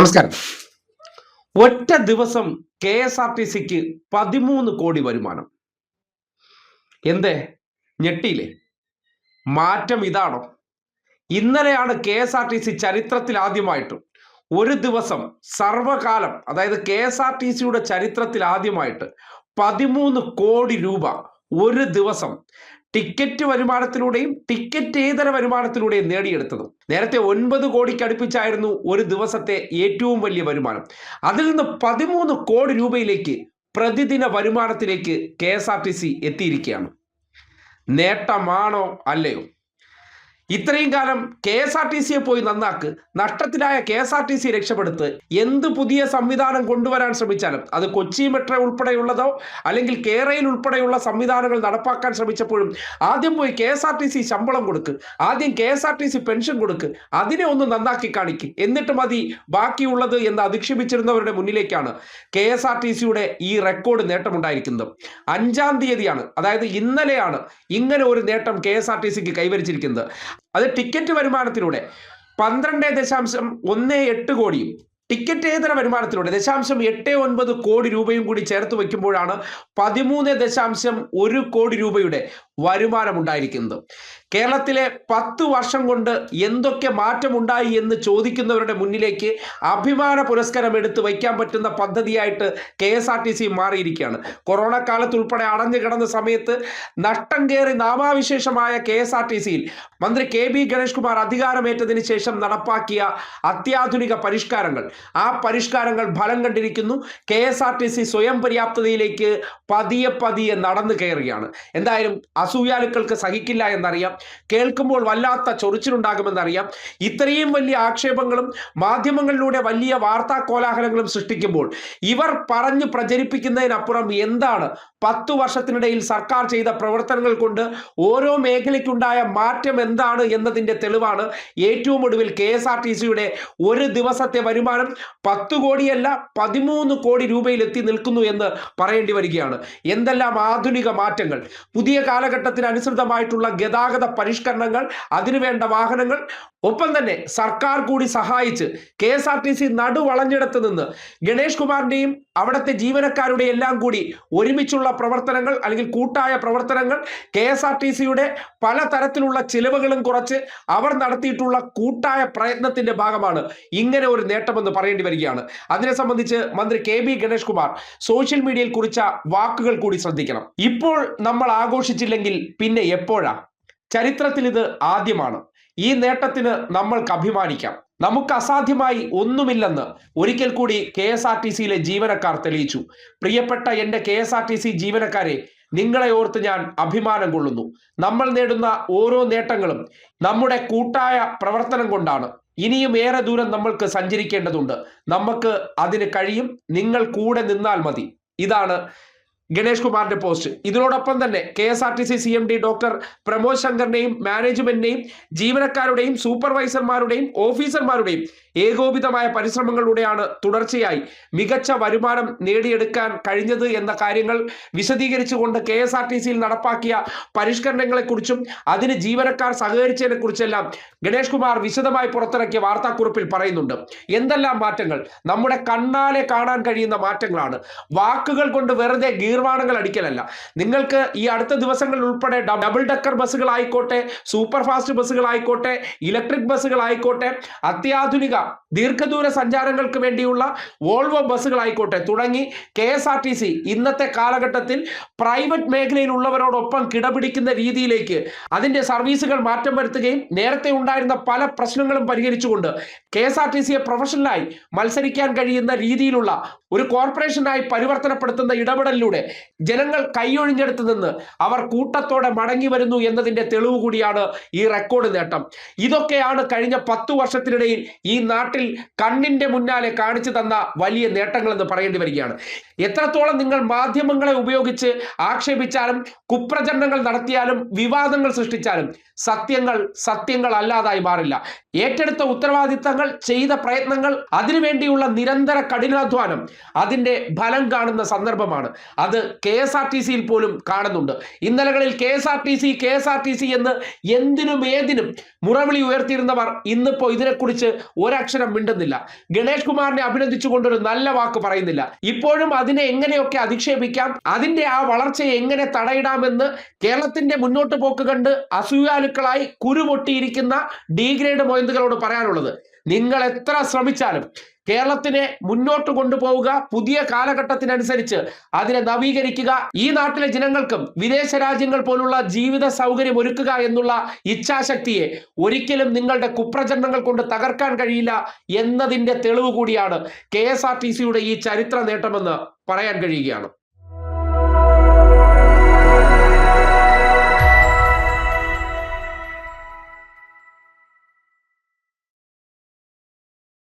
നമസ്കാരം. ഒറ്റ ദിവസം KSRTCക്ക് 13 കോടി വരുമാനം. എന്തേ ഞെട്ടിയില്ലേ? മാറ്റം ഇതാണോ? ഇന്നലെയാണ് KSRTC ചരിത്രത്തിൽ ആദ്യമായിട്ട് ഒരു ദിവസം സർവകാലം, അതായത് KSRTCയുടെ ചരിത്രത്തിൽ ആദ്യമായിട്ട് 13 കോടി രൂപ ഒരു ദിവസം ടിക്കറ്റ് വരുമാനത്തിലൂടെയും ടിക്കറ്റേതര വരുമാനത്തിലൂടെയും നേടിയെടുത്തത്. നേരത്തെ 9 കോടിക്ക് അടുപ്പിച്ചായിരുന്നു ഒരു ദിവസത്തെ ഏറ്റവും വലിയ വരുമാനം. അതിൽ നിന്ന് 13 കോടി രൂപയിലേക്ക് പ്രതിദിന വരുമാനത്തിലേക്ക് KSRTC എത്തിയിരിക്കുകയാണ്. നേട്ടമാണോ അല്ലയോ? ഇത്രയും കാലം KSRTCയെ പോയി നന്നാക്ക്, നഷ്ടത്തിലായ KSRTC രക്ഷപ്പെടുത്ത്, എന്ത് പുതിയ സംവിധാനം കൊണ്ടുവരാൻ ശ്രമിച്ചാലും അത് കൊച്ചി മെട്രോ ഉൾപ്പെടെയുള്ളതോ അല്ലെങ്കിൽ കേരളയിൽ ഉൾപ്പെടെയുള്ള സംവിധാനങ്ങൾ നടപ്പാക്കാൻ ശ്രമിച്ചപ്പോഴും ആദ്യം പോയി KSRTC ശമ്പളം കൊടുക്ക്, ആദ്യം KSRTC പെൻഷൻ കൊടുക്ക്, അതിനെ ഒന്ന് നന്നാക്കി കാണിക്ക്, എന്നിട്ട് മതി ബാക്കിയുള്ളത് എന്ന് അധിക്ഷേപിച്ചിരുന്നവരുടെ മുന്നിലേക്കാണ് KSRTCയുടെ ഈ റെക്കോർഡ് നേട്ടമുണ്ടായിരിക്കുന്നത്. 5-ാം തീയതിയാണ്, അതായത് ഇന്നലെയാണ് ഇങ്ങനെ ഒരു നേട്ടം KSRTCക്ക് കൈവരിച്ചിരിക്കുന്നത്. അത് ടിക്കറ്റ് വരുമാനത്തിലൂടെ 12.18 കോടിയും ടിക്കറ്റേതര വരുമാനത്തിലൂടെ 0.89 കോടി രൂപയും കൂടി ചേർത്ത് വയ്ക്കുമ്പോഴാണ് 13.1 കോടി രൂപയുടെ വരുമാനമുണ്ടായിരിക്കുന്നത്. കേരളത്തിലെ 10 വർഷം കൊണ്ട് എന്തൊക്കെ മാറ്റമുണ്ടായി എന്ന് ചോദിക്കുന്നവരുടെ മുന്നിലേക്ക് അഭിമാന പുരസ്കാരം എടുത്ത് വയ്ക്കാൻ പറ്റുന്ന പദ്ധതിയായിട്ട് KSRTC മാറിയിരിക്കുകയാണ്. കൊറോണ കാലത്ത് ഉൾപ്പെടെ അടഞ്ഞു കിടന്ന സമയത്ത് നഷ്ടം കയറി നാമാവിശേഷമായ KSRTCയിൽ മന്ത്രി KB ഗണേഷ് കുമാർ അധികാരമേറ്റതിന് ശേഷം നടപ്പാക്കിയ അത്യാധുനിക പരിഷ്കാരങ്ങൾ, ആ പരിഷ്കാരങ്ങൾ ഫലം കണ്ടിരിക്കുന്നു. KSRTC സ്വയം പര്യാപ്തതയിലേക്ക് പതിയെ നടന്നു കയറുകയാണ്. എന്തായാലും അസൂയാലുക്കൾക്ക് സഹിക്കില്ല എന്നറിയാം, കേൾക്കുമ്പോൾ വല്ലാത്ത ചൊറിച്ചിലുണ്ടാകുമെന്നറിയാം. ഇത്രയും വലിയ ആക്ഷേപങ്ങളും മാധ്യമങ്ങളിലൂടെ വലിയ വാർത്താ കോലാഹലങ്ങളും സൃഷ്ടിക്കുമ്പോൾ ഇവർ പറഞ്ഞു പ്രചരിപ്പിക്കുന്നതിനപ്പുറം എന്താണ് 10 വർഷത്തിനിടയിൽ സർക്കാർ ചെയ്ത പ്രവർത്തനങ്ങൾ കൊണ്ട് ഓരോ മേഖലയ്ക്കുണ്ടായ മാറ്റം എന്താണ് എന്നതിൻ്റെ തെളിവാണ് ഏറ്റവും ഒടുവിൽ KSRTCയുടെ ഒരു ദിവസത്തെ വരുമാനം 10 കോടിയല്ല 13 കോടി രൂപയിൽ എത്തി നിൽക്കുന്നു എന്ന് പറയേണ്ടി വരികയാണ്. എന്തെല്ലാം ആധുനിക മാറ്റങ്ങൾ, പുതിയ കാലഘട്ടത്തിന് അനുസൃതമായിട്ടുള്ള ഗതാഗത പരിഷ്കരണങ്ങൾ, അതിനുവേണ്ട വാഹനങ്ങൾ, ഒപ്പം തന്നെ സർക്കാർ കൂടി സഹായിച്ച് KSRTC നടുവളഞ്ഞിടത്ത് നിന്ന് ഗണേഷ് കുമാറിൻ്റെയും അവിടുത്തെ ജീവനക്കാരുടെ എല്ലാം കൂടി ഒരുമിച്ചുള്ള പ്രവർത്തനങ്ങൾ അല്ലെങ്കിൽ കൂട്ടായ പ്രവർത്തനങ്ങൾ, KSRTCയുടെ പലതരത്തിലുള്ള ചിലവുകളും കുറച്ച് അവർ നടത്തിയിട്ടുള്ള കൂട്ടായ പ്രയത്നത്തിന്റെ ഭാഗമാണ് ഇങ്ങനെ ഒരു നേട്ടമെന്ന് പറയേണ്ടി വരികയാണ്. അതിനെ സംബന്ധിച്ച് മന്ത്രി KB ഗണേഷ് കുമാർ സോഷ്യൽ മീഡിയയിൽ കുറിച്ച വാക്കുകൾ കൂടി ശ്രദ്ധിക്കണം. ഇപ്പോൾ നമ്മൾ ആഘോഷിച്ചില്ലെങ്കിൽ പിന്നെ എപ്പോഴാ? ചരിത്രത്തിൽ ഇത് ആദ്യമാണ്. ഈ നേട്ടത്തിന് നമ്മൾക്ക് അഭിമാനിക്കാം. നമുക്ക് അസാധ്യമായി ഒന്നുമില്ലെന്ന് ഒരിക്കൽ കൂടി KSRTCയിലെ ജീവനക്കാർ തെളിയിച്ചു. പ്രിയപ്പെട്ട എൻ്റെ KSRTC ജീവനക്കാരെ, നിങ്ങളെ ഓർത്ത് ഞാൻ അഭിമാനം കൊള്ളുന്നു. നമ്മൾ നേടുന്ന ഓരോ നേട്ടങ്ങളും നമ്മുടെ കൂട്ടായ പ്രവർത്തനം കൊണ്ടാണ്. ഇനിയും ഏറെ ദൂരം നമ്മൾക്ക് സഞ്ചരിക്കേണ്ടതുണ്ട്. നമുക്ക് അതിന് കഴിയും. നിങ്ങൾ കൂടെ നിന്നാൽ മതി. ഇതാണ് ഗണേഷ് കുമാറിന്റെ പോസ്റ്റ്. ഇതിനോടൊപ്പം തന്നെ KSRTC CMD ഡോക്ടർ പ്രമോദ് ശങ്കറിനെയും മാനേജ്മെന്റിനെയും ജീവനക്കാരുടെയും സൂപ്പർവൈസർമാരുടെയും ഓഫീസർമാരുടെയും ഏകോപിതമായ പരിശ്രമങ്ങളിലൂടെയാണ് തുടർച്ചയായി മികച്ച വരുമാനം നേടിയെടുക്കാൻ കഴിഞ്ഞത് എന്ന കാര്യങ്ങൾ വിശദീകരിച്ചുകൊണ്ട് KSRTCയിൽ നടപ്പാക്കിയ പരിഷ്കരണങ്ങളെക്കുറിച്ചും അതിന് ജീവനക്കാർ സഹകരിച്ചതിനെ കുറിച്ചെല്ലാം ഗണേഷ് കുമാർ വിശദമായി പുറത്തിറക്കിയ വാർത്താക്കുറിപ്പിൽ പറയുന്നുണ്ട്. എന്തെല്ലാം മാറ്റങ്ങൾ, നമ്മുടെ കണ്ണാലെ കാണാൻ കഴിയുന്ന മാറ്റങ്ങളാണ്. വാക്കുകൾ കൊണ്ട് വെറുതെ ഗീർവാണങ്ങൾ അടിക്കലല്ല. നിങ്ങൾക്ക് ഈ അടുത്ത ദിവസങ്ങളിൽ ഉൾപ്പെടെ ഡബിൾ ഡക്കർ ബസ്സുകളായിക്കോട്ടെ, സൂപ്പർ ഫാസ്റ്റ് ബസ്സുകളായിക്കോട്ടെ, ഇലക്ട്രിക് ബസ്സുകളായിക്കോട്ടെ, അത്യാധുനിക ദീർഘദൂര സഞ്ചാരങ്ങൾക്ക് വേണ്ടിയുള്ള വോൾവോ ബസ്സുകളായിക്കോട്ടെ തുടങ്ങി KSRTC ഇന്നത്തെ കാലഘട്ടത്തിൽ പ്രൈവറ്റ് മേഖലയിലുള്ളവരോടൊപ്പം കിടപിടിക്കുന്ന രീതിയിലേക്ക് അതിൻ്റെ സർവീസുകൾ മാറ്റം വരുത്തുകയും നേരത്തെ ഉണ്ടായിരുന്ന പല പ്രശ്നങ്ങളും പരിഹരിച്ചുകൊണ്ട് KSRTCയെ പ്രൊഫഷണലായി മത്സരിക്കാൻ കഴിയുന്ന രീതിയിലുള്ള ഒരു കോർപ്പറേഷനായി പരിവർത്തനപ്പെടുത്തുന്ന ഇടപെടലിലൂടെ ജനങ്ങൾ കൈയൊഴിഞ്ഞെടുത്ത് നിന്ന് അവർ കൂട്ടത്തോടെ മടങ്ങി വരുന്നു എന്നതിൻ്റെ തെളിവ് കൂടിയാണ് ഈ റെക്കോർഡ് നേട്ടം. ഇതൊക്കെയാണ് കഴിഞ്ഞ 10 വർഷത്തിനിടയിൽ ഈ നാട്ടിൽ കണ്ണിന്റെ മുന്നാലെ കാണിച്ചു തന്ന വലിയ നേട്ടങ്ങളെന്ന് പറയേണ്ടി വരികയാണ്. എത്രത്തോളം നിങ്ങൾ മാധ്യമങ്ങളെ ഉപയോഗിച്ച് ആക്ഷേപിച്ചാലും കുപ്രചരണങ്ങൾ നടത്തിയാലും വിവാദങ്ങൾ സൃഷ്ടിച്ചാലും സത്യങ്ങൾ അല്ലാതായി മാറില്ല. ഏറ്റെടുത്ത ഉത്തരവാദിത്തങ്ങൾ, ചെയ്ത പ്രയത്നങ്ങൾ, അതിനുവേണ്ടിയുള്ള നിരന്തര കഠിനാധ്വാനം, അതിന്റെ ഫലം കാണുന്ന സന്ദർഭമാണ്. അത് KSRTC പോലും കാണുന്നുണ്ട്. ഇന്നലകളിൽ KSRTC എന്ന് എന്തിനും ഏതിനും മുറവിളി ഉയർത്തിയിരുന്നവർ ഇന്നിപ്പോ ഇതിനെക്കുറിച്ച് ഒരക്ഷരം മിണ്ടുന്നില്ല. ഗണേഷ് കുമാറിനെ അഭിനന്ദിച്ചുകൊണ്ടൊരു നല്ല വാക്ക് പറയുന്നില്ല. ഇപ്പോഴും അതിനെ എങ്ങനെയൊക്കെ അധിക്ഷേപിക്കാം, അതിന്റെ ആ വളർച്ചയെ എങ്ങനെ തടയിടാമെന്ന് കേരളത്തിന്റെ മുന്നോട്ട് പോക്ക് കണ്ട് അസൂയാലുക്കളായി കുരുപൊട്ടിയിരിക്കുന്ന ഡീഗ്രേഡ് മൊയന്തുകളോട് പറയാനുള്ളത്, നിങ്ങൾ എത്ര ശ്രമിച്ചാലും കേരളത്തിനെ മുന്നോട്ട് കൊണ്ടുപോവുക, പുതിയ കാലഘട്ടത്തിനനുസരിച്ച് അതിനെ നവീകരിക്കുക, ഈ നാട്ടിലെ ജനങ്ങൾക്കും വിദേശ രാജ്യങ്ങൾ പോലുള്ള ജീവിത സൗകര്യം ഒരുക്കുക എന്നുള്ള ഇച്ഛാശക്തിയെ ഒരിക്കലും നിങ്ങളുടെ കുപ്രചരണങ്ങൾ കൊണ്ട് തകർക്കാൻ കഴിയില്ല എന്നതിന്റെ തെളിവ് കൂടിയാണ് KSRTCയുടെ ഈ ചരിത്ര നേട്ടമെന്ന് പറയാൻ കഴിയുകയാണ്.